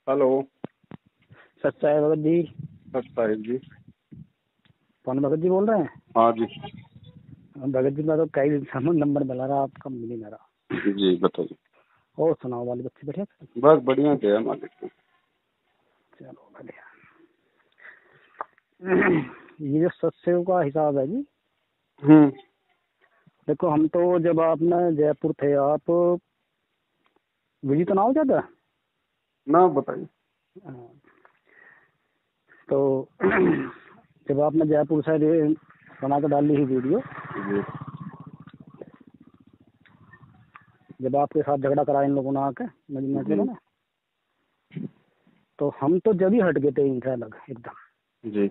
Hello. सच्चा है भगत जी? सच्चा है जी। कौन भगत जी बोल रहे हैं? हाँ जी। भगत जी मैं तो कई समय नंबर मिला रहा, आपका मिल नहीं रहा। जी बताइए। और सुनाओ, वाले बच्चे बढ़िया? बस बढ़िया थे मालिक को। चलो बढ़िया। ये जो सत्सेव का हिसाब है जी, देखो हम तो जब आपने जयपुर थे, आप विजी तो ना हो जाता ना बताइए। तो जब आपने जयपुर से बना कर डाली ही वीडियो, जी। जब आपके साथ झगड़ा करा इन लोगों ने आके मैनेजमेंट वालों ने, तो हम तो जब ही हट गए थे इनसे अलग एकदम जी।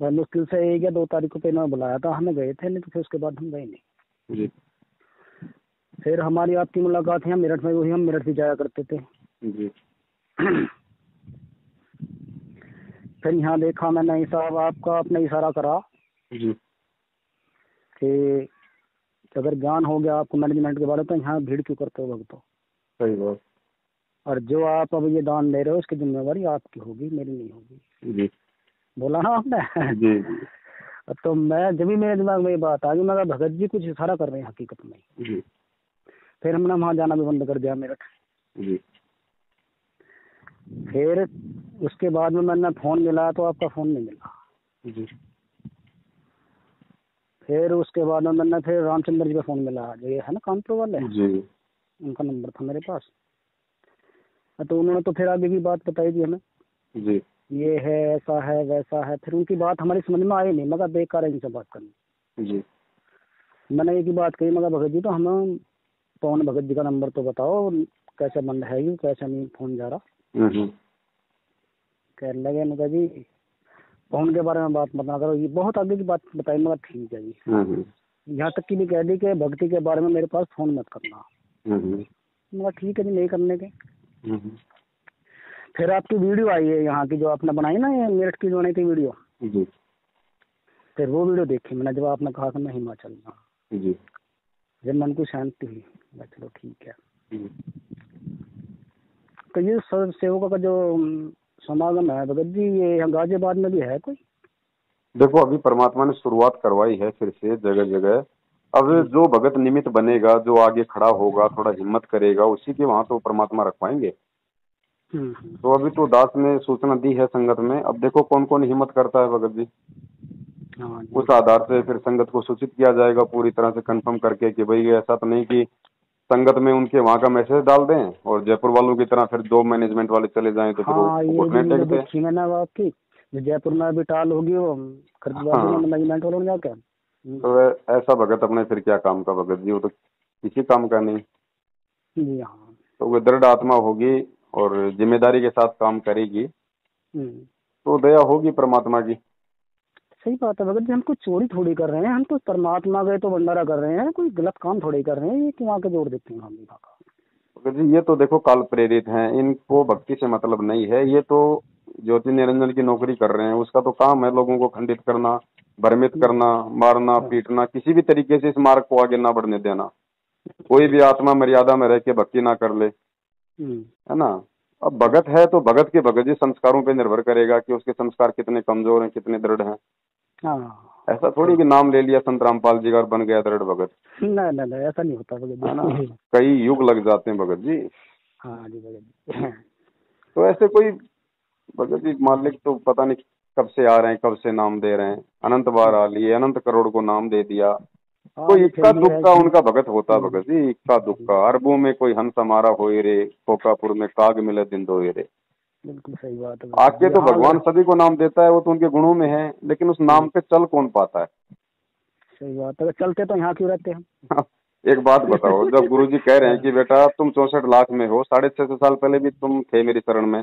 और मुश्किल से 1 या 2 तारीख को इन्होंने बुलाया था, हमें गए थे, नहीं तो फिर उसके बाद हम गए नहीं। जी। फिर हमारी आपकी मुलाकात यहाँ मेरठ में हुई, हम मेरठ भी जाया करते थे। जी। फिर यहाँ देखा मैंने नहीं साहब, आपका अपने इशारा करा जी। कि अगर ज्ञान हो गया आपको मैनेजमेंट के बारे में तो यहाँ भीड़ क्यों करते हो भगतो। सही बात। और जो आप अब ये दान दे रहे हो इसकी जिम्मेवारी आपकी होगी, मेरी नहीं होगी। जी। बोला ना आपने? जी। जी। तो मैं जब भी मेरे दिमाग में ये बात आ गई, मैं कहा भगत जी कुछ इशारा कर रहे हैं हकीकत में। जी। फिर हमने वहाँ जाना भी बंद कर दिया मेरठ। जी। फिर उसके बाद में मैंने फोन मिलाया तो आपका फोन नहीं मिला। जी। फिर उसके बाद में मैंने फिर रामचंद्र जी का फोन मिला, जो ये है ना कानपुर वाले, जी। उनका नंबर था मेरे पास। तो उन्होंने तो फिर आगे की बात बताई थी हमें, जी। ये है ऐसा है वैसा है। फिर उनकी बात हमारी समझ में आई नहीं, मगर बेकार है इनसे बात करनी। जी। मैंने एक ही बात कही, मगर भगत जी तो हमें पवन भगत जी का नंबर तो बताओ, कैसे बंद है ये, कैसे नहीं फोन जा रहा। कह लगे उनका जी पवन के बारे में बात मत ना करो, ये बहुत आगे की बात बताई। मगर ठीक है जी, यहाँ तक की भी कह दी कि भक्ति के बारे में मेरे पास फोन मत करना। मगर ठीक है जी, नहीं करने के। फिर आपकी वीडियो आई है यहाँ की, जो आपने बनाई ना, ये मेरठ की जो बनाई थी वीडियो। जी। फिर वो वीडियो देखी मैंने, जब आपने कहा कि मैं हिमाचल में। जी। जब मन को शांति हुई, चलो ठीक है। जी। तो ये सेवकों का जो समागम है भगत जी, ये गाजियाबाद में भी है कोई? देखो अभी परमात्मा ने शुरुआत करवाई है फिर से जगह जगह। अब जो भगत निमित्त बनेगा, जो आगे खड़ा होगा, थोड़ा हिम्मत करेगा, उसी के वहां तो परमात्मा रखवाएंगे। तो अभी तो दास ने सूचना दी है संगत में, अब देखो कौन कौन हिम्मत करता है भगत जी। उस आधार से फिर संगत को सूचित किया जाएगा पूरी तरह से कंफर्म करके कि भाई ऐसा तो नहीं कि संगत में उनके वहां का मैसेज डाल दें और जयपुर वालों की तरह फिर 2 मैनेजमेंट वाले चले जाएं तो फिर हाँ, वो ये घुटने भी वीडियो टेकते हैं। देखी मैंने आपकी, जो जयपुर में अभी टाल होगी वो खरीदवा देंगे मैनेजमेंट वालों ने जाकर। तो ऐसा भगत अपने फिर क्या काम का भगत जी, वो तो किसी काम का नहीं। जी हाँ। तो वो दृढ़ आत्मा होगी और जिम्मेदारी के साथ काम करेगी तो दया होगी परमात्मा की। सही बात है भगत जी, हम कुछ चोरी थोड़ी कर रहे हैं, हम तो परमात्मा गए तो भंडारा कर रहे हैं, कोई गलत काम थोड़ी कर रहे हैं। ये क्यों आके जोड़ देते हैं हम का? भगत जी ये तो देखो काल प्रेरित हैं, इनको भक्ति से मतलब नहीं है। ये तो ज्योति निरंजन की नौकरी कर रहे हैं, उसका तो काम है लोगों को खंडित करना, भ्रमित करना, मारना, पीटना, किसी भी तरीके से इस मार्ग को आगे ना बढ़ने देना। कोई भी आत्मा मर्यादा में रह के भक्ति ना कर ले, है ना। अब भगत है तो भगत के भगत जी संस्कारों पे निर्भर करेगा कि उसके संस्कार कितने कमजोर हैं, कितने दृढ़ हैं। ऐसा थोड़ी कि नाम ले लिया संत रामपाल जी का और बन गया दृढ़ भगत। नहीं, ऐसा नहीं होता भगत है ना, जी। कई युग लग जाते हैं भगत जी। हाँ जी भगत जी। तो ऐसे कोई भगत जी मालिक तो पता नहीं कब से आ रहे हैं, कब से नाम दे रहे हैं, अनंत बार आ लिए, अनंत करोड़ को नाम दे दिया। कोई फिर इक्का भी है दुक्का कि उनका भगत होता भगत जी, इक्का दुक्का। अरबों में कोई हंस हमारा होए रे, कोकापुर में काग मिले दिन दोए रे। बिल्कुल सही बात है आके जी। तो हाँ भगवान सभी को नाम देता है, वो तो उनके गुणों में है, लेकिन उस नाम पे चल कौन पाता है। सही बात है, चलते तो यहाँ क्यों रहते हैं? एक बात बताओ, जब गुरुजी कह रहे हैं कि बेटा तुम 64 लाख में हो, 650 साल पहले भी तुम थे मेरी शरण में,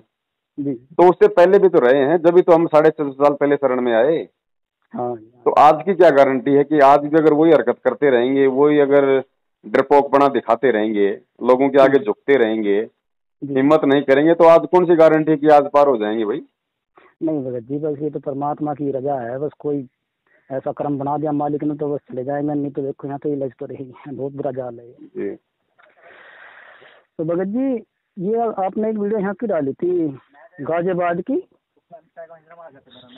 जी। तो उससे पहले भी तो रहे हैं, जब भी तो हम 650 साल पहले शरण में आए। हाँ। तो आज की क्या गारंटी है कि आज भी अगर वही हरकत करते रहेंगे, वही अगर डरपोकपना दिखाते रहेंगे, लोगों के आगे झुकते रहेंगे, हिम्मत नहीं करेंगे, तो आज कौन सी गारंटी है कि आज पार हो जाएंगे भाई। नहीं भगत जी, बस ये तो परमात्मा की रजा है, बस कोई ऐसा कर्म बना दिया मालिक ने तो बस चले जाएंगे, नहीं तो देखो यहाँ तो इलाज तो रही है, बहुत बुरा जाल है। जी। तो भगत जी ये आपने एक वीडियो यहाँ की डाली थी गाजियाबाद की,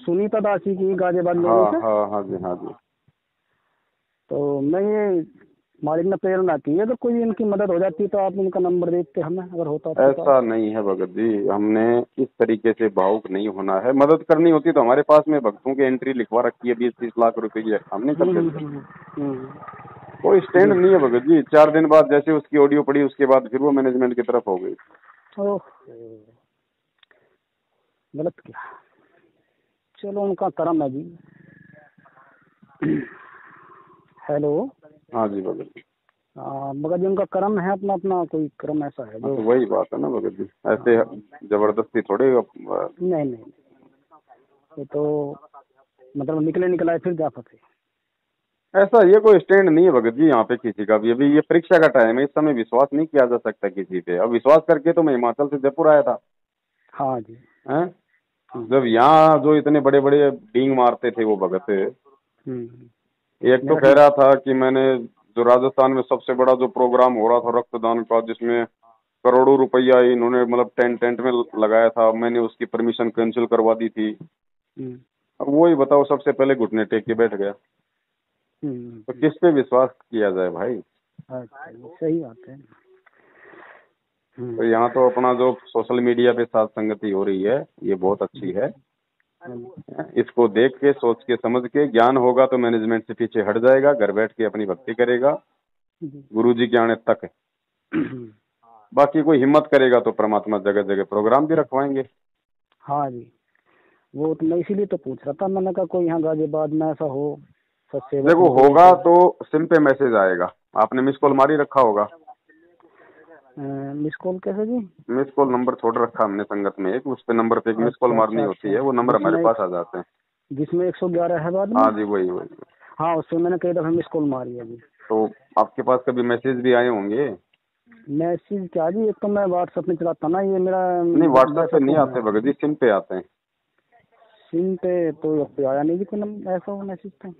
सुनीता दासी की, गाजियाबाद में। हाँ जी, हाँ जी। तो मैं ये मालिक ने प्रेरणा की है, अगर कोई इनकी मदद हो जाती तो आप उनका नंबर देते हमें, अगर होता तो। ऐसा नहीं है भगत जी, हमने इस तरीके से भावुक नहीं होना है। मदद करनी होती तो हमारे पास में भक्तों की एंट्री लिखवा रखी है 20-30 लाख रुपए की, हम नहीं कर देते। कोई स्टैंड नहीं है भगत जी। 4 दिन बाद जैसे उसकी ऑडियो पड़ी, उसके बाद फिर वो मैनेजमेंट की तरफ हो गई। गलत किया, चलो उनका कर्म है जी। हेलो। हाँ जी भगत जी। मगर जी उनका कर्म है, अपना अपना कोई कर्म ऐसा है जो। तो वही बात है ना भगत जी, ऐसे जबरदस्ती थोड़े। नहीं, ये तो मतलब निकला है फिर जा फंसे। ऐसा ये कोई स्टैंड नहीं है भगत जी यहाँ पे किसी का भी। अभी ये परीक्षा का टाइम है, इस समय विश्वास नहीं किया जा सकता किसी पे। अब विश्वास करके तो मैं हिमाचल से जयपुर आया था। हाँ जी। हैं? जब यहाँ जो इतने बड़े बड़े डींग मारते थे वो भगत, एक तो कह रहा था कि मैंने जो राजस्थान में सबसे बड़ा जो प्रोग्राम हो रहा था रक्तदान का, जिसमें करोड़ों रुपया इन्होंने मतलब टेंट में लगाया था, मैंने उसकी परमिशन कैंसिल करवा दी थी। अब वही बताओ, सबसे पहले घुटने टेक के बैठ गया। तो किस पे विश्वास किया जाए भाई? सही बात है। तो यहाँ तो अपना जो सोशल मीडिया पे साथ संगति हो रही है ये बहुत अच्छी है। इसको देख के, सोच के, समझ के, ज्ञान होगा तो मैनेजमेंट से पीछे हट जाएगा, घर बैठ के अपनी भक्ति करेगा, गुरुजी के आने तक। बाकी कोई हिम्मत करेगा तो परमात्मा जगह जगह प्रोग्राम भी रखवाएंगे। हाँ जी, वो तो मैं इसीलिए तो पूछ रहा था, मैंने कहा कोई यहाँ गाजियाबाद में ऐसा हो। देखो होगा तो सिम पे मैसेज आएगा, आपने मिस कॉल मारी रखा होगा। मिस कॉल कैसे जी? मिस कॉल नंबर छोड़ रखा हमने संगत में एक, उस पे नंबर पे एक मिस कॉल मारनी होती है, वो नंबर हमारे पास आ जाते हैं। जिसमें 111 है बाद में? हाँ जी, वही। हाँ, उससे मैंने कई दफा मिस कॉल मारी है जी। तो आपके पास कभी मैसेज भी आए होंगे? मैसेज क्या जी, एक तो मैं व्हाट्सएप में चलाता ना, ये मेरा नहीं, व्हाट्सएप पे नहीं आते भगत जी, सिम पे आते हैं। सिम पे तो आया नहीं जी कोई ऐसा मैसेज तो।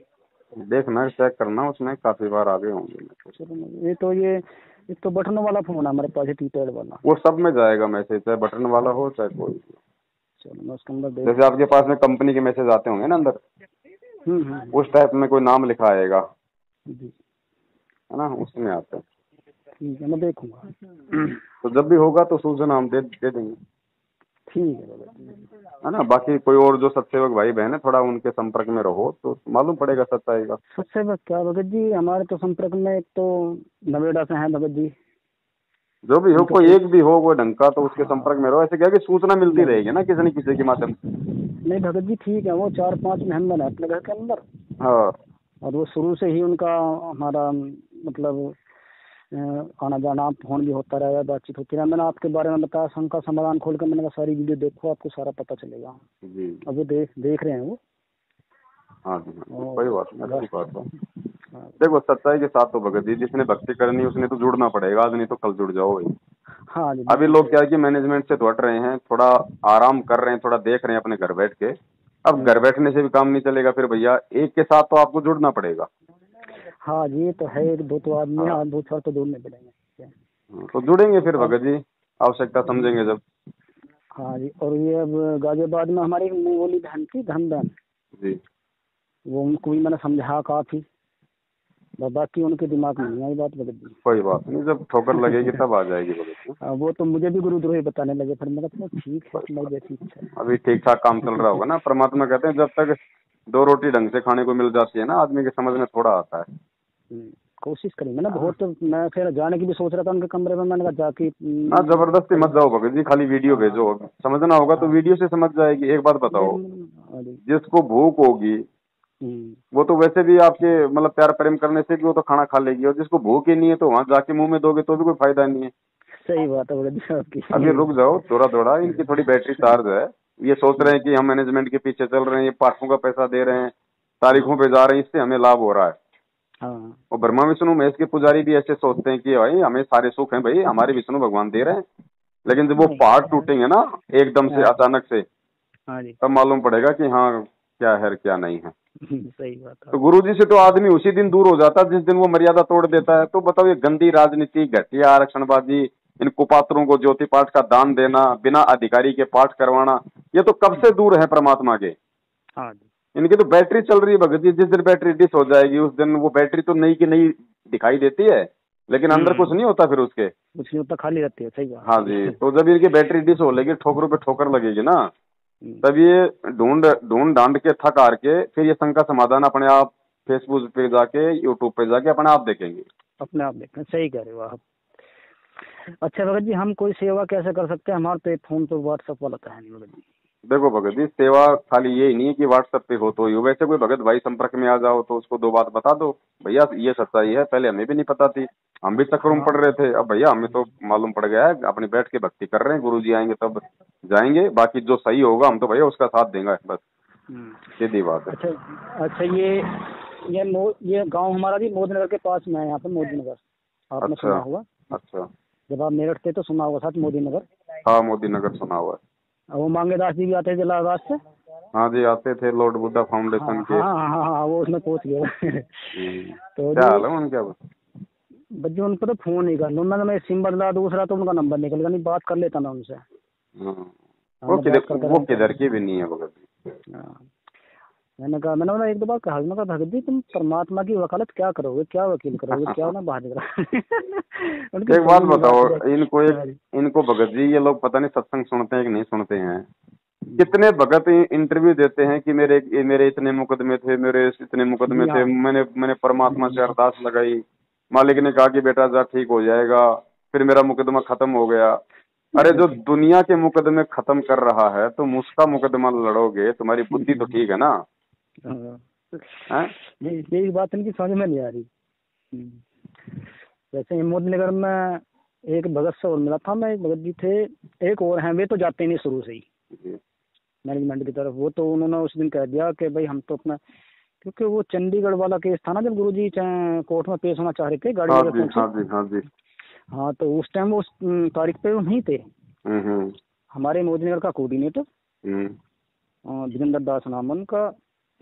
देखना, चेक करना, उसमें काफी बार आ गए होंगे। चलो, ये तो बटन वाला फोन है हमारे पास, कीपैड वाला। वो सब में जाएगा मैसेज, चाहे बटन वाला हो चाहे कोई। चलो मैं उसके अंदर जैसे आपके पास में कंपनी के मैसेज आते होंगे ना अंदर, उस टाइप में कोई नाम लिखा आएगा, है ना, उसमें आता है। ठीक है, मैं देखूंगा। तो जब भी होगा तो सूचना हम दे देंगे। ठीक है ना। बाकी कोई और जो सत्सेवक भाई बहन है, थोड़ा उनके संपर्क में रहो तो मालूम पड़ेगा सच्चाई का। सत्सेवक क्या भगत जी, हमारे तो संपर्क में एक तो नवेड़ा से हैं भगत जी। जो भी हो, कोई एक भी हो वो ढंग का, तो उसके संपर्क में रहो। ऐसे क्या कि सूचना मिलती रहेगी ना किसी न किसी के माध्यम से। नहीं भगत जी ठीक है, वो 4-5 मेहमान है अपने घर के अंदर। हाँ, और वो शुरू से ही उनका हमारा मतलब आना जाना, फोन भी होता रहेगा, बातचीत होती रहा। मैंने आपके बारे में बताया, शंका समाधान खोल कर मैंने कहा सारी वीडियो देखो, आपको सारा पता चलेगा जी। अब वो देख रहे हैं वो। हाँ जी, कोई बात नहीं, अच्छी बात है। देखो सच्चाई के साथ तो भगत जी, जिसने भक्ति करनी उसने तो जुड़ना पड़ेगा, आज नहीं तो कल जुड़ जाओ। हाँ जी। अभी लोग क्या है कि मैनेजमेंट से हट रहे हैं, थोड़ा आराम कर रहे हैं, थोड़ा देख रहे हैं अपने घर बैठ के। अब घर बैठने से भी काम नहीं चलेगा फिर भैया, एक के साथ तो आपको जुड़ना पड़ेगा। हाँ जी, ये तो है, एक दो तो आदमी, हाँ 2-4 तो जुड़ने पड़ेंगे। तो जुड़ेंगे फिर भगत जी, आवश्यकता समझेंगे जब। हाँ जी। और ये अब गाजियाबाद में हमारी बोली बहन थी, धन बहन जी, वो उनको भी मैंने समझा काफी, बाकी उनके दिमाग में नहीं आई बात भगत जी। कोई बात नहीं, जब ठोकर लगेगी तब आ जाएगी भगत जी। वो तो मुझे भी गुरुद्रोही बताने लगे, फिर मैं कहता ठीक है, तुम्हारी जैसी इच्छा है। अभी ठीक ठाक काम चल रहा होगा ना। परमात्मा कहते हैं जब तक 2 रोटी ढंग से खाने को मिल जाती है ना, आदमी के समझ में थोड़ा आता है। कोशिश करेंगे ना बहुत। तो मैं फिर जाने की भी सोच रहा था उनके कमरे में, मैंने कहा जाके ना जबरदस्ती मत जाओ भगत जी, खाली वीडियो भेजो। समझना होगा तो वीडियो से समझ जाएगी। एक बात बताओ, जिसको भूख होगी वो तो वैसे भी आपके मतलब प्यार प्रेम करने से भी वो तो खाना खा लेगी, और जिसको भूख ही नहीं है तो वहाँ जाके मुंह में दोगे तो भी कोई फायदा नहीं है। सही बात है भगत जी आपकी। अभी रुक जाओ, थोड़ा इनकी थोड़ी बैटरी चार्ज है। ये सोच रहे हैं कि हम मैनेजमेंट के पीछे चल रहे हैं, ये पाठों का पैसा दे रहे हैं, तारीखों पे जा रहे हैं, इससे हमें लाभ हो रहा है। हाँ। और ब्रह्मा विष्णु महेश के पुजारी भी ऐसे सोचते हैं कि भाई हमें सारे सुख हैं, भाई हमारे विष्णु भगवान दे रहे हैं। लेकिन जब वो पहाड़ टूटेंगे ना एकदम से, अचानक से, तब मालूम पड़ेगा कि हाँ क्या है क्या नहीं है। सही बात है। तो गुरुजी से तो आदमी उसी दिन दूर हो जाता है जिस दिन वो मर्यादा तोड़ देता है। तो बताओ, ये गंदी राजनीति, घटिया आरक्षणबाजी, इन कुपात्रों को ज्योति पाठ का दान देना, बिना अधिकारी के पाठ करवाना, ये तो कब से दूर है परमात्मा के। हाँ जी। इनकी तो बैटरी चल रही है भगत जी, जिस दिन बैटरी डिस हो जाएगी उस दिन वो बैटरी तो नई की नई दिखाई देती है, लेकिन अंदर कुछ नहीं होता फिर उसके। कुछ नहीं होता, खाली रहती है। सही बात। हाँ जी, तो जब इनकी बैटरी डिस हो लेगी, ठोकरों पे ठोकर लगेगी ना, तब ये ढूंढ ढूंढ डांड के थक हार के फिर ये शंका समाधान अपने आप फेसबुक पे जाके, यूट्यूब पे जाके अपने आप देखेंगे, अपने आप देखें। सही कह रहे हो आप। अच्छा भगत जी, हम कोई सेवा कैसे कर सकते हैं? हमारे पे फोन तो व्हाट्सएप वाला तो है नहीं भगत जी। देखो भगत जी, सेवा खाली यही नहीं है कि व्हाट्सएप पे हो तो ही हो। वैसे कोई भगत भाई संपर्क में आ जाओ तो उसको 2 बात बता दो, भैया ये सच्चाई है, पहले हमें भी नहीं पता थी, हम भी चक्करों में पड़ रहे थे, अब भैया हमें तो मालूम पड़ गया है, अपनी बैठ के भक्ति कर रहे हैं, गुरुजी आएंगे तब जाएंगे, बाकी जो सही होगा हम तो भैया उसका साथ देंगे, बस सीधी बात है। अच्छा अच्छा, ये गांव हमारा भी मोदीनगर के पास में है, यहाँ पे मोदीनगर, आपने सुना होगा। अच्छा, जब आप मेरठ थे तो सुना होगा साथ मोदीनगर। हाँ मोदीनगर सुना हुआ है। वो मांगेदास जी भी आते थे इलाहाबाद से। हाँ जी, आते थे लॉर्ड बुद्धा फाउंडेशन के। हाँ हाँ हाँ हाँ, वो उसमें पहुंच गया। तो क्या हाल है उनका? बच्चे उनको तो फोन नहीं कर लो, मैं सिम बदला दूसरा तो उनका नंबर निकल गया, नहीं बात कर लेता मैं उनसे। वो किधर की भी नहीं है भगत जी। मैंने बोला एक दो बार कहा, मैं कहा भगत जी तुम परमात्मा की वकालत क्या करोगे, क्या वकील करोगे, क्या ना बाहर निकला। एक बात बताओ, इनको भगत जी ये लोग पता नहीं सत्संग सुनते हैं कि नहीं सुनते हैं। कितने भगत इंटरव्यू देते हैं कि मेरे इतने मुकदमे थे, मेरे इतने मुकदमे थे, मैंने परमात्मा से अरदास लगाई, मालिक ने कहा कि बेटा जा ठीक हो जाएगा, फिर मेरा मुकदमा खत्म हो गया। अरे जो दुनिया के मुकदमे खत्म कर रहा है तुम उसका मुकदमा लड़ोगे, तुम्हारी बुद्धि तो ठीक है ना? यही बात इनकी समझ में नहीं आ रही। जैसे मोदीनगर में एक भगत से और मिला था मैं, एक भगत जी थे, एक और हैं, वे तो जाते नहीं शुरू से ही मैनेजमेंट की तरफ। वो तो उन्होंने उस दिन कह दिया कि भाई हम तो अपना, क्योंकि वो चंडीगढ़ वाला केस था ना, जब गुरुजी कोर्ट में पेश होना चाह रहे थे गाड़ी में पहुंचे। हाँ, तो उस टाइम वो उस तारीख पे वो नहीं थे। हमारे मोदीनगर का कोऑर्डिनेटर विजेंद्र दास नाम उनका,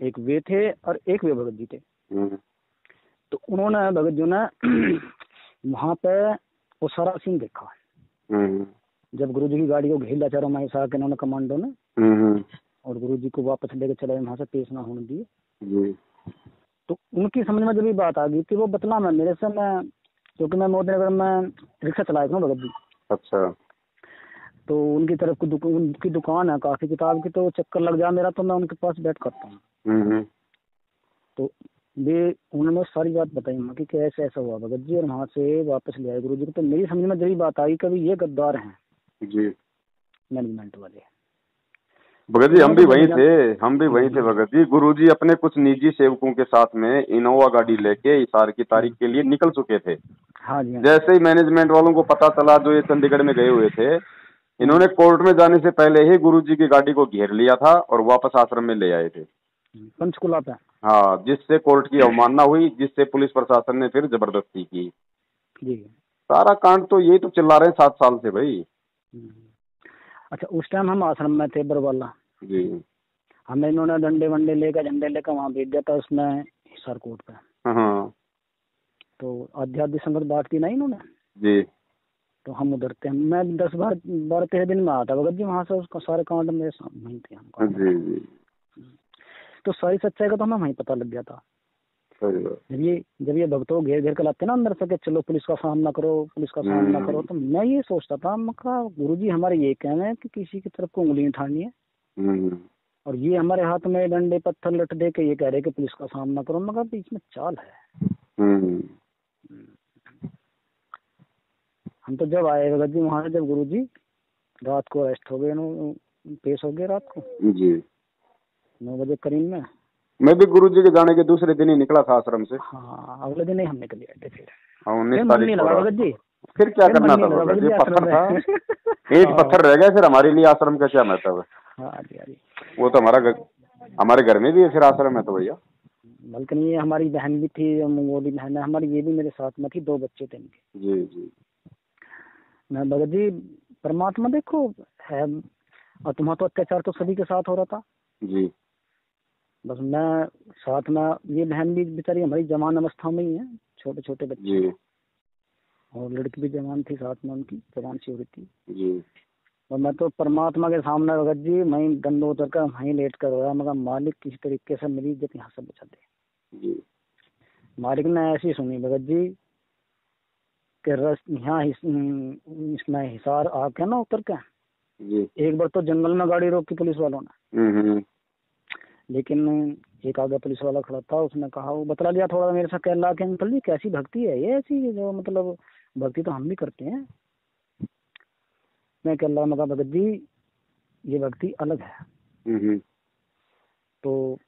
एक वे थे और एक वे भगत जी थे। तो उन्होंने भगत जी ने वहाँ पे वो सारा सीन देखा। जब गुरुजी की गाड़ी को घेर लिया चारों महिषा के उन्होंने कमांडो ने, और गुरुजी को वापस लेके चले, वहाँ से पेश ना होने दिए। तो उनकी समझ में जब भी बात आ गई कि वो बतला में मेरे से, मैं क्योंकि मैं मोदीनगर में रिक्शा चलाया था भगत जी। अच्छा। तो उनकी तरफ उनकी दुकान है काफी किताब की, तो चक्कर लग जाए मेरा तो मैं उनके पास बैठ करता हूँ। तो वे उन्होंने सारी बात बताई वहाँ की कि ऐसा ऐसा हुआ भगत जी, और वहाँ से वापस ले आए गुरुजी को। तो मेरी समझ में जब बात आई कभी ये गद्दार हैं जी मैनेजमेंट वाले। भगत जी हम भी वहीं थे भगत जी। गुरुजी अपने कुछ निजी सेवकों के साथ में इनोवा गाड़ी लेके हिसार की तारीख के लिए निकल चुके थे। हाँ जी। जैसे ही मैनेजमेंट वालों को पता चला, जो ये चंडीगढ़ में गए हुए थे, इन्होंने कोर्ट में जाने से पहले ही गुरुजी की गाड़ी को घेर लिया था और वापस आश्रम में ले आए थे पंचकुला पे। हाँ, जिससे कोर्ट की अवमानना हुई, जिससे पुलिस प्रशासन ने फिर जबरदस्ती की जी। सारा कांड तो यही तो चिल्ला रहे हैं 7 साल से भाई। अच्छा, उस टाइम हम आश्रम में थे बरवाला जी। हमें इन्होंने डंडे वंडे लेकर, झंडे लेकर वहाँ भेज दिया था उसमें हिसार कोर्ट पे। हाँ। तो आध्यात्मिक संगत बात की ना इन्होंने जी। तो हम उधर थे, मैं 10-12-13 दिन में आता भगत जी वहाँ से, उसका सारे कांड मेरे सामने थे हमको जी जी। तो सारी सच्चाई का तो हमें वहीं पता लग गया था। जब ये भक्तों घेर घेर कर लाते ना अंदर से कि चलो पुलिस का सामना करो, पुलिस का सामना करो, तो मैं ये सोचता था, मैं कहा गुरुजी हमारे ये कहना है कि किसी की तरफ को उंगली उठानी है, और ये हमारे हाथ में डंडे पत्थर लट दे के ये कह रहे कि पुलिस का सामना करो। मैं कहा बीच में चाल है। हम तो जब आए भगत जी वहाँ से, जब गुरुजी रात को अरेस्ट हो गए, पेश हो गए रात को जी 9 बजे करीब में। मैं भी गुरुजी के जाने के दूसरे दिन ही निकला था आश्रम से। हाँ, अगले दिन ही हम निकल गए थे फिर। 19 तारीख को भगत जी। फिर क्या करना था भगत जी, पत्थर था, एक पत्थर रह गया, फिर हमारे लिए आश्रम का क्या महत्व है। हाँ जी, हाँ जी। वो तो हमारे घर में भी है फिर आश्रम है तो भैया। बल्कि ये हमारी बहन भी थी, वो भी बहन है हमारी, ये भी मेरे साथ में थी, 2 बच्चे थे इनके जी जी। मैं भगत जी परमात्मा देखो है, और तुम्हारा तो अत्याचार तो सभी के साथ हो रहा था जी। बस मैं साथ में, ये बहन भी बेचारी हमारी जवान अवस्था में ही है, छोटे छोटे बच्चे। और लड़की भी जवान थी साथ में, उनकी जवान सी हो रही थी जी। और मैं तो परमात्मा के सामने भगत जी मैं दंड उतर कर वहीं लेट कर रोया, मगर मालिक किसी तरीके से मेरी इज्जत यहाँ से बचा दे जी। मालिक ने ऐसी सुनी भगत जी कि यहाँ इसमें हिसार आके ना उतर के जी। एक बार तो जंगल में गाड़ी रोकी पुलिस वालों ने, लेकिन एक आगे पुलिस वाला खड़ा था, उसने कहा, वो बतला दिया थोड़ा मेरे से, कह रहा कि अंकल जी कैसी भक्ति है ये ऐसी, जो मतलब भक्ति तो हम भी करते हैं। मैं कह रहा मगर भगत जी ये भक्ति अलग है। तो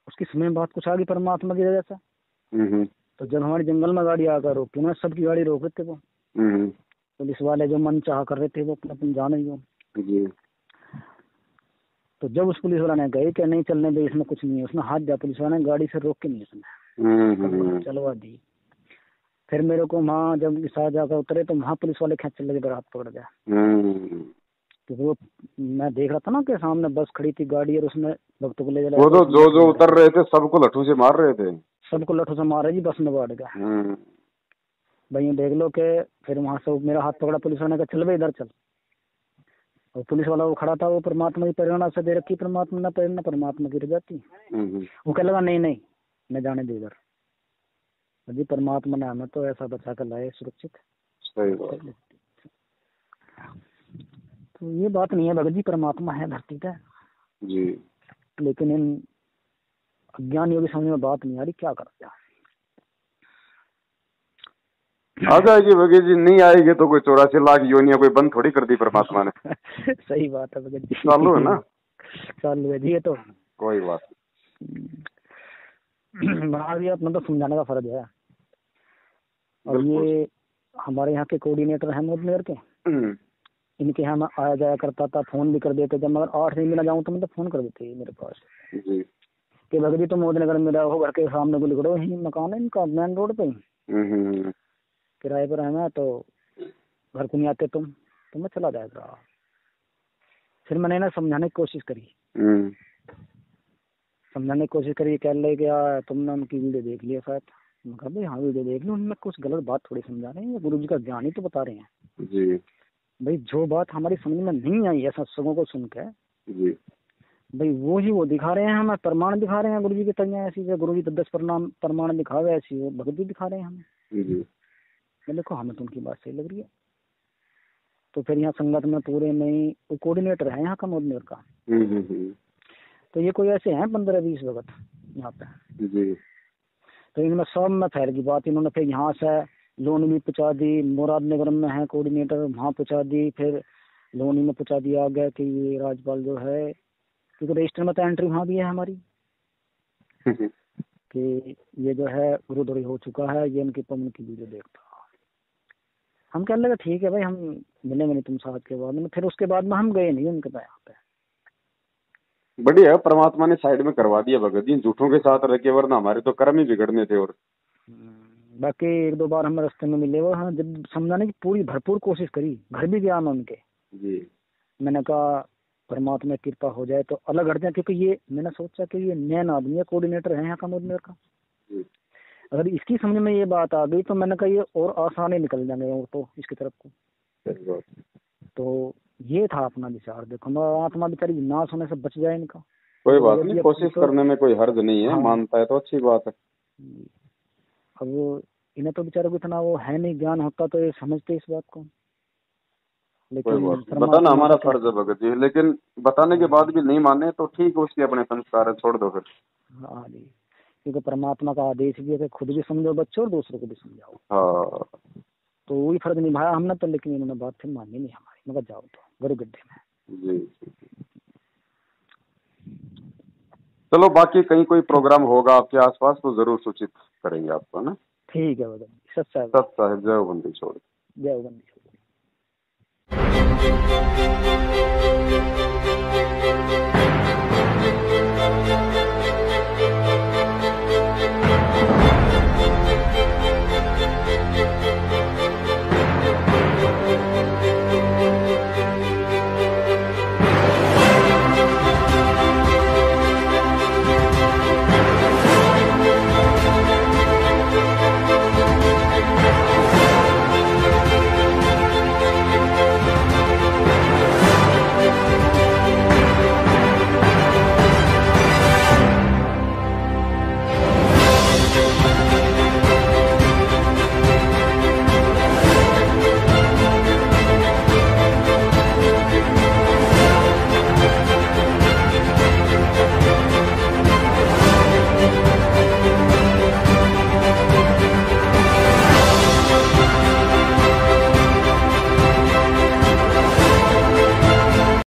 उसकी समय बात कुछ आ गई परमात्मा की वजह से। तो जब हमारे जंगल में गाड़ी आकर रोकी, उन्होंने सबकी गाड़ी रोक रहे थे वो पुलिस वाले, जो मन चाह कर रहे थे वो अपना जाने ही हो। तो जब उस पुलिस वाला ने कही कि नहीं चलने दे, इसमें कुछ नहीं है, उसने हाथ दिया, पुलिस वाला ने गाड़ी से रोक के नहीं उसने चलवा दी। फिर मेरे को वहाँ जब साथ जाकर उतरे तो वहाँ पुलिस वाले खींच लगे, मेरा हाथ पकड़ गया। तो वो मैं देख रहा था ना कि सामने बस खड़ी थी गाड़ी और उसमें भक्तों को ले जा, वो तो जो उतर रहे थे सबको लट्ठू से मार रहे थे, सबको लट्ठू से मार रहे जी, बस में बैठ गया भाई देख लो कि। फिर वहाँ से मेरा हाथ पकड़ा पुलिस वाले का, चल भाई इधर चल। और पुलिस वाला वो खड़ा था, वो परमात्मा की प्रेरणा से दे रखी, परमात्मा ना प्रेरणा परमात्मा की रह जाती। वो कह लगा नहीं नहीं मैं जाने दे इधर जी, परमात्मा ने हमें तो ऐसा बचा कर लाए सुरक्षित। सही बात। तो ये बात नहीं है भगत जी, परमात्मा है धरती पे जी, लेकिन इन अज्ञानियों की समझ में बात नहीं आ रही, क्या कर दिया। आ जाएगी भगत जी, नहीं आएगी तो कोई 84 लाख योनियां कोई बंद थोड़ी कर दी परमात्मा ने। सही बात है भगत जी, चालू है ना, चालू है जी, ये तो कोई बात बना दिया अपना, तो समझाने का फर्ज है। और ये हमारे यहाँ के कोऑर्डिनेटर हैं मोदनगर के, इनके यहाँ मैं आया जाया करता था, फोन भी कर देते जब, मगर 8 दिन में ना जाऊँ तो मतलब फोन कर देते मेरे पास जी कि भगत जी तो मोदनगर में रहो, घर के सामने गुली करो, यही मकान है इनका मेन रोड पे, किराए पर रहना, तो घर को नहीं आते तुम, तो मैं चला जाएगा। फिर मैंने ना समझाने की कोशिश करी, कह ले गया तुमने उनकी वीडियो देख लिया शायद। मैं कहा भाई हाँ वीडियो देख ली, उनमें कुछ गलत बात थोड़ी समझा रहे हैं, गुरु जी का ज्ञान ही तो बता रहे हैं जी। भाई। जो बात हमारी समझ में नहीं आई है सत्संगों को सुन के जी भाई, वो दिखा रहे हैं हमें, प्रमाण दिखा रहे हैं गुरु जी की तैयार ऐसी, गुरु जी 10 प्रमाण दिखावे ऐसी, वो भगत जी दिखा रहे हैं हमें। मैं देखो हमें तो उनकी बात सही लग रही है। तो फिर यहाँ संगत में पूरे में वो कोऑर्डिनेटर है यहाँ का मोदनगर का, तो ये कोई ऐसे हैं 15-20 भगत यहाँ पे जी। तो इनमें सब में फैल की बात, इन्होंने फिर यहाँ से लोनी भी पहुँचा दी, मुरादनगर में है कोऑर्डिनेटर, वहाँ पहुँचा दी, फिर लोनी में पहुँचा दिया गया कि ये राजपाल जो है, क्योंकि रजिस्टर में तो एंट्री वहाँ भी है हमारी कि ये जो है गुरुद्वारी हो चुका है, ये इनकी पवन की वीडियो देखता। हम कहने लगे ठीक है भाई, हम मिलेंगे नहीं तुम साथ के बाद में। फिर उसके बाद में हम गए नहीं उनके यहाँ पे। बढ़िया, परमात्मा ने साइड में करवा दिया भगत जी, झूठों के साथ रह के, वरना हमारे तो कर्म ही बिगड़ने थे। और बाकी 1-2 बार हम रास्ते में मिले, वो हाँ जब समझाने की पूरी भरपूर कोशिश करी, घर भी गया मैं उनके जी। मैंने कहा परमात्मा की कृपा हो जाए तो अलग हट जाए, क्योंकि ये मैंने सोचा कि ये नैन आदमी है, कोऑर्डिनेटर है यहाँ का मोदनगर का, अगर इसकी समझ में ये बात आ गई तो मैंने कहा ये और आसान ही निकल जाएंगे और तो इसकी तरफ को। तो ये था अपना विचार। देखो आत्मा बेचारी नाश होने से बच जाए इनका, कोई बात नहीं, कोशिश करने में कोई हर्ज नहीं है। हाँ। मानता है तो अच्छी बात है। अब वो इन्हें तो बेचारे को इतना वो है नहीं, ज्ञान होता तो ये समझते इस बात को, लेकिन बताना हमारा फर्ज है भगत जी, लेकिन बताने के बाद भी नहीं माने तो ठीक है, उसके अपने संस्कार है, छोड़ दो फिर। हाँ जी, क्योंकि परमात्मा का आदेश भी है खुद भी समझो बच्चों और दूसरों को भी समझाओ। हाँ, तो वही फर्ज निभाया हमने तो, लेकिन इन्होंने बात फिर मानी नहीं हमारी, मगर जाओ तो गुरु गड्ढे में जी। चलो, बाकी कहीं कोई प्रोग्राम होगा आपके आसपास तो जरूर सूचित करेंगे आपको, ना। ठीक है भगत, सत साहिब, जय बंदी छोड़, जय बंदी छोड़।